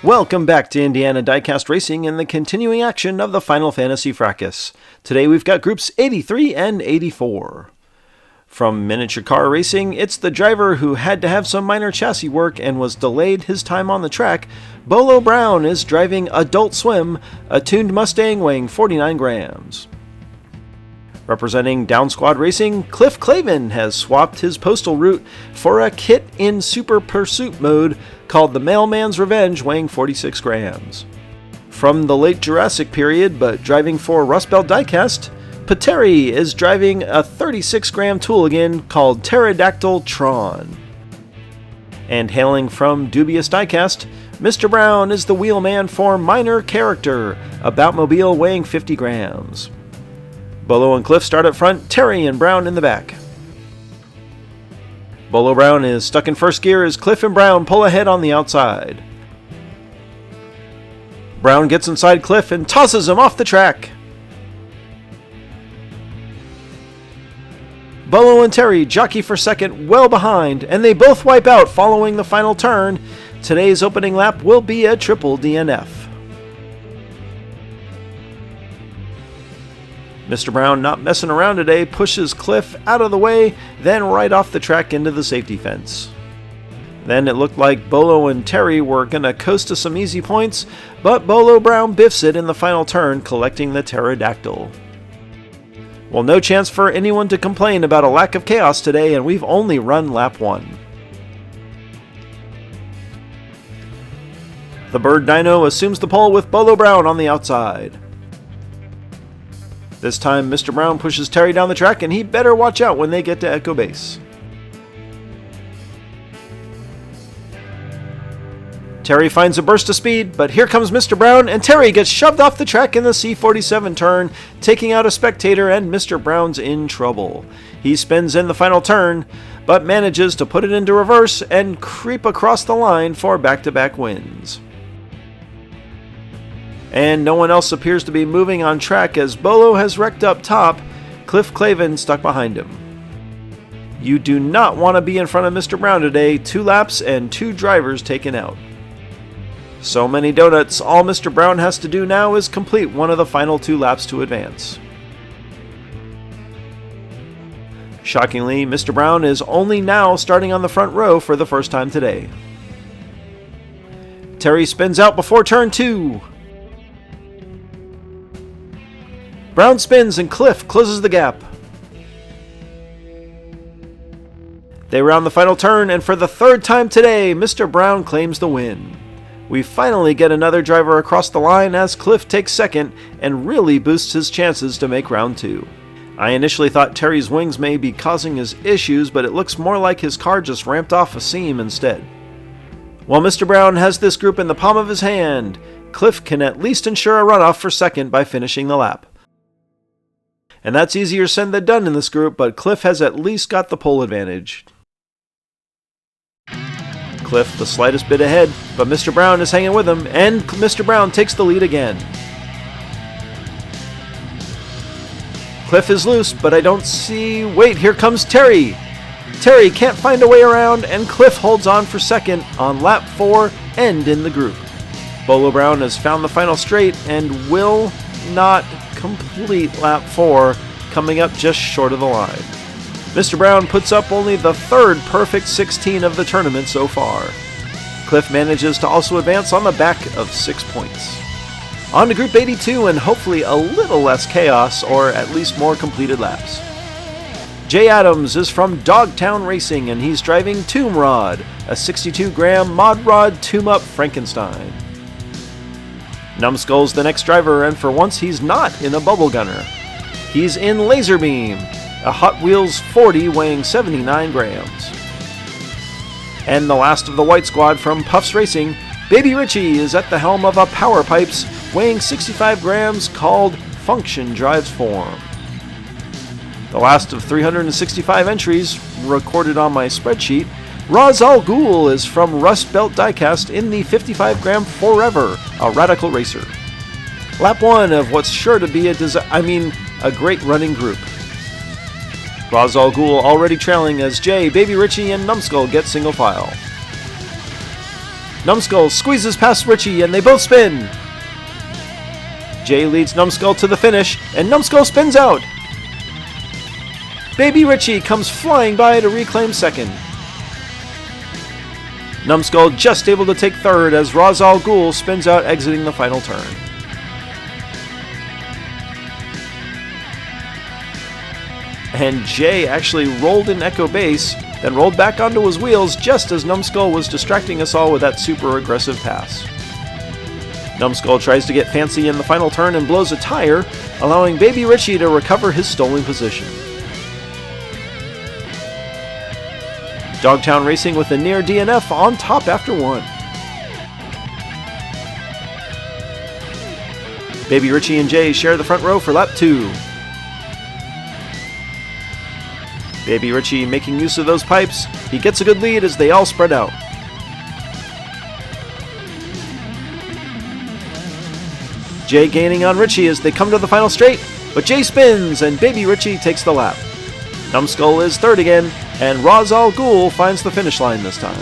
Welcome back to Indiana Diecast Racing and the continuing action of the Final Fantasy Fracas. Today we've got groups 83 and 84. From miniature car racing, it's the driver who had to have some minor chassis work and was delayed his time on the track. Bolo Brown is driving Adult Swim, a tuned Mustang weighing 49 grams. Representing Down Squad Racing, Cliff Clavin has swapped his postal route for a kit in Super Pursuit mode called the Mailman's Revenge, weighing 46 grams. From the late Jurassic period, but driving for Rust Belt Diecast, Pateri is driving a 36-gram tool again called Pterodactyl Tron. And hailing from Dubious Diecast, Mr. Brown is the wheelman for Minor Character, a Batmobile weighing 50 grams. Bolo and Cliff start up front, Terry and Brown in the back. Bolo Brown is stuck in first gear as Cliff and Brown pull ahead on the outside. Brown gets inside Cliff and tosses him off the track. Bolo and Terry jockey for second, well behind, and they both wipe out following the final turn. Today's opening lap will be a triple DNF. Mr. Brown, not messing around today, pushes Cliff out of the way, then right off the track into the safety fence. Then it looked like Bolo and Terry were going to coast to some easy points, but Bolo Brown biffs it in the final turn, collecting the pterodactyl. Well, no chance for anyone to complain about a lack of chaos today, and we've only run lap 1. The Bird Dino assumes the pole with Bolo Brown on the outside. This time, Mr. Brown pushes Terry down the track, and he better watch out when they get to Echo Base. Terry finds a burst of speed, but here comes Mr. Brown, and Terry gets shoved off the track in the C-47 turn, taking out a spectator, and Mr. Brown's in trouble. He spins in the final turn, but manages to put it into reverse and creep across the line for back-to-back wins. And no one else appears to be moving on track as Bolo has wrecked up top, Cliff Clavin stuck behind him. You do not want to be in front of Mr. Brown today, 2 laps and 2 drivers taken out. So many donuts, all Mr. Brown has to do now is complete one of the final 2 laps to advance. Shockingly, Mr. Brown is only now starting on the front row for the first time today. Terry spins out before turn 2. Brown spins and Cliff closes the gap. They round the final turn, and for the 3rd time today, Mr. Brown claims the win. We finally get another driver across the line as Cliff takes second and really boosts his chances to make round 2. I initially thought Terry's wings may be causing his issues, but it looks more like his car just ramped off a seam instead. While Mr. Brown has this group in the palm of his hand, Cliff can at least ensure a runoff for second by finishing the lap. And that's easier said than done in this group, but Cliff has at least got the pole advantage. Cliff the slightest bit ahead, but Mr. Brown is hanging with him, and Mr. Brown takes the lead again. Cliff is loose, but I don't see... Wait, here comes Terry! Terry can't find a way around, and Cliff holds on for second on lap 4 and in the group. Bolo Brown has found the final straight and will not complete lap 4, coming up just short of the line. Mr. Brown puts up only the 3rd perfect 16 of the tournament so far. Cliff manages to also advance on the back of 6 points. On to Group 82 and hopefully a little less chaos, or at least more completed laps. Jay Adams is from Dogtown Racing and he's driving Tomb Rod, a 62-gram Mod Rod Tomb-Up Frankenstein. Numbskull's the next driver, and for once he's not in a bubble gunner. He's in Laserbeam, a Hot Wheels 40 weighing 79 grams. And the last of the white squad from Puffs Racing, Baby Richie is at the helm of a Power Pipes weighing 65 grams called Function Drives Form. The last of 365 entries recorded on my spreadsheet, Ra's al Ghul is from Rust Belt Diecast in the 55-gram Forever, a Radical Racer. Lap 1 of what's sure to be a great running group. Ra's al Ghul already trailing as Jay, Baby Richie, and Numbskull get single file. Numbskull squeezes past Richie and they both spin. Jay leads Numbskull to the finish and Numbskull spins out. Baby Richie comes flying by to reclaim second. Numbskull just able to take third as Ra's al Ghul spins out, exiting the final turn. And Jay actually rolled in Echo Base, then rolled back onto his wheels just as Numbskull was distracting us all with that super aggressive pass. Numbskull tries to get fancy in the final turn and blows a tire, allowing Baby Richie to recover his stolen position. Dogtown Racing with a near DNF on top after one. Baby Richie and Jay share the front row for lap 2. Baby Richie making use of those pipes. He gets a good lead as they all spread out. Jay gaining on Richie as they come to the final straight, but Jay spins and Baby Richie takes the lap. Numbskull is third again, and Ra's al Ghul finds the finish line this time.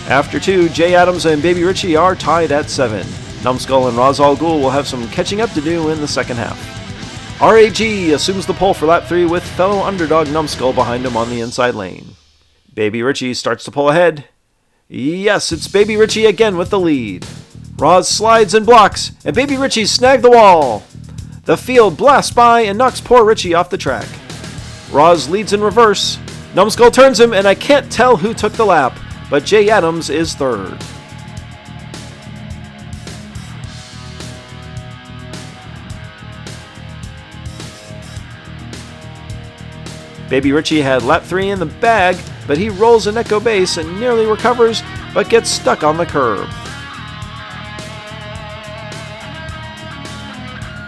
After 2, Jay Adams and Baby Richie are tied at 7. Numbskull and Ra's al Ghul will have some catching up to do in the second half. RAG assumes the pole for lap 3 with fellow underdog Numbskull behind him on the inside lane. Baby Richie starts to pull ahead. Yes, it's Baby Richie again with the lead. Ra's slides and blocks, and Baby Richie snagged the wall. The field blasts by and knocks poor Richie off the track. Ra's leads in reverse. Numbskull turns him, and I can't tell who took the lap, but Jay Adams is third. Baby Richie had lap 3 in the bag, but he rolls an Echo Base and nearly recovers, but gets stuck on the curb.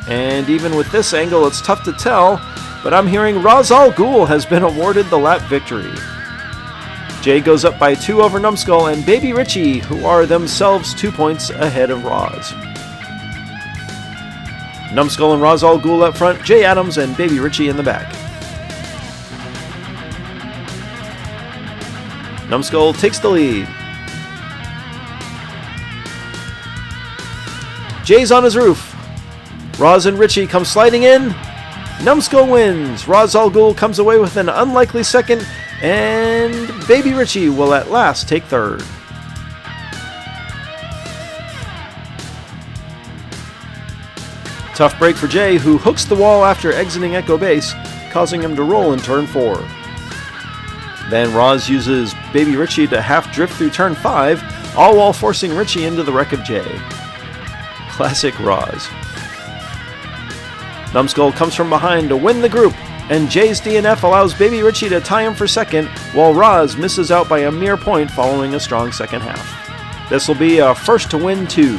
And even with this angle, it's tough to tell, but I'm hearing Ra's al Ghul has been awarded the lap victory. Jay goes up by 2 over Numbskull and Baby Richie, who are themselves 2 points ahead of Ra's. Numbskull and Ra's al Ghul up front, Jay Adams and Baby Richie in the back. Numbskull takes the lead. Jay's on his roof. Ra's and Richie come sliding in. Numbskull wins. Ra's al Ghul comes away with an unlikely second, and Baby Richie will at last take third. Tough break for Jay, who hooks the wall after exiting Echo Base, causing him to roll in turn 4. Then Ra's uses Baby Richie to half drift through turn 5, all while forcing Richie into the wreck of Jay. Classic Ra's. Numbskull comes from behind to win the group, and Jay's DNF allows Baby Richie to tie him for second, while Ra's misses out by a mere point following a strong second half. This will be a first to win 2.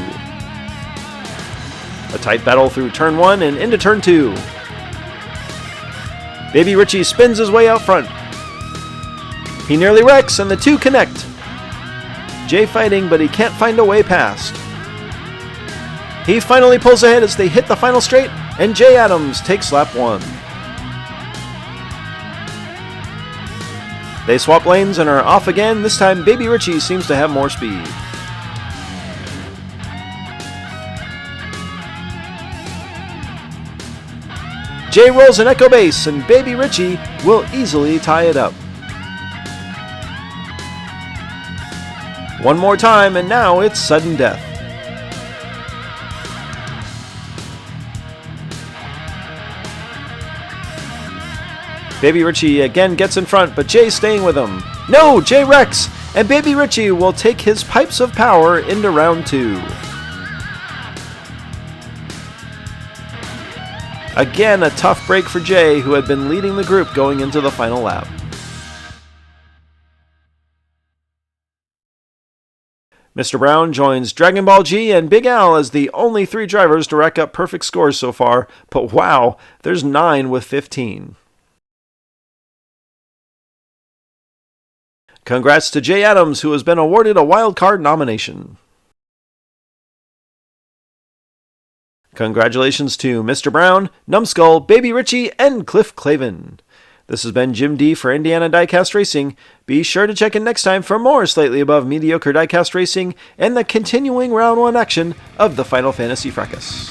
A tight battle through turn 1 and into turn 2. Baby Richie spins his way out front. He nearly wrecks and the 2 connect. Jay fighting, but he can't find a way past. He finally pulls ahead as they hit the final straight, and Jay Adams takes lap 1. They swap lanes and are off again. This time Baby Richie seems to have more speed. Jay rolls an Echo Base, and Baby Richie will easily tie it up. One more time, and now it's sudden death. Baby Richie again gets in front, but Jay's staying with him. No, Jay wrecks, and Baby Richie will take his pipes of power into round 2. Again, a tough break for Jay, who had been leading the group going into the final lap. Mr. Brown joins Dragon Ball G and Big Al as the only 3 drivers to rack up perfect scores so far, but wow, there's 9 with 15. Congrats to Jay Adams, who has been awarded a wildcard nomination. Congratulations to Mr. Brown, Numbskull, Baby Richie, and Cliff Clavin. This has been Jim D for Indiana Diecast Racing. Be sure to check in next time for more slightly above mediocre diecast racing and the continuing round 1 action of the Final Fantasy Fracas.